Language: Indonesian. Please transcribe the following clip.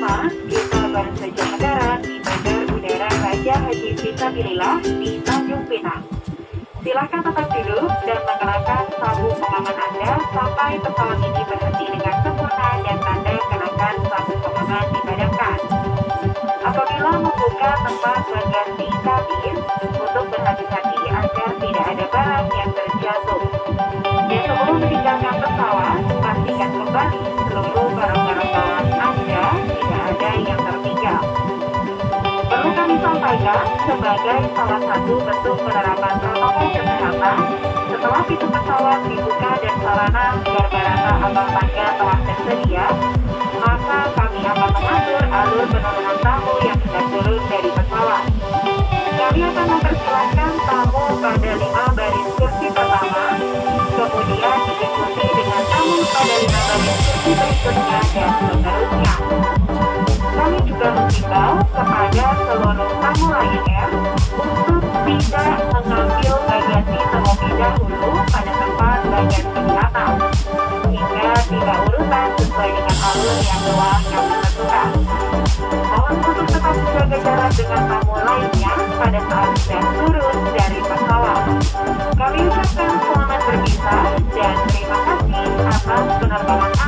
pertama, kita baru saja mendarat di Bandar Udara Raja Haji Fisabilillah di Tanjung Pinang. Silakan tetap duduk dan mengenakan sabuk pengaman Anda sampai pesawat ini berhenti dengan sempurna dan tanda kenakan sabuk pengaman dipadamkan. Apabila membuka tempat bagasi kabin, untuk berhati-hati agar tidak ada barang yang terjatuh. Dan sebelum meninggalkan pesawat, pastikan kembali seluruh barang-barang bawaan Anda tidak ada yang tertinggal. Perlu kami sampaikan sebagai salah satu bentuk penerapan protokol kesehatan, setelah pintu pesawat dibuka dan sarana garbarata abang tangga telah tersedia, maka kami akan mengatur alur penurunan tamu yang hendak turun dari pesawat. Kami akan mempersilahkan tamu pada 5 baris kursi pertama, kemudian diikuti dengan tamu pada 5 baris kursi berikutnya dan seterusnya. Kami juga menghimbau kepada seluruh tamu Lion Air untuk tidak mengambil bagasi terlebih dahulu pada tempat bagasi di atas, hingga tidak urutan sesuai dengan alur yang telah kami tentukan. Mohon untuk tetap menjaga jarak dengan tamu lainnya pada saat sudah turun dari pesawat. Kami ucapkan selamat berpisah dan terima kasih atas penerbangan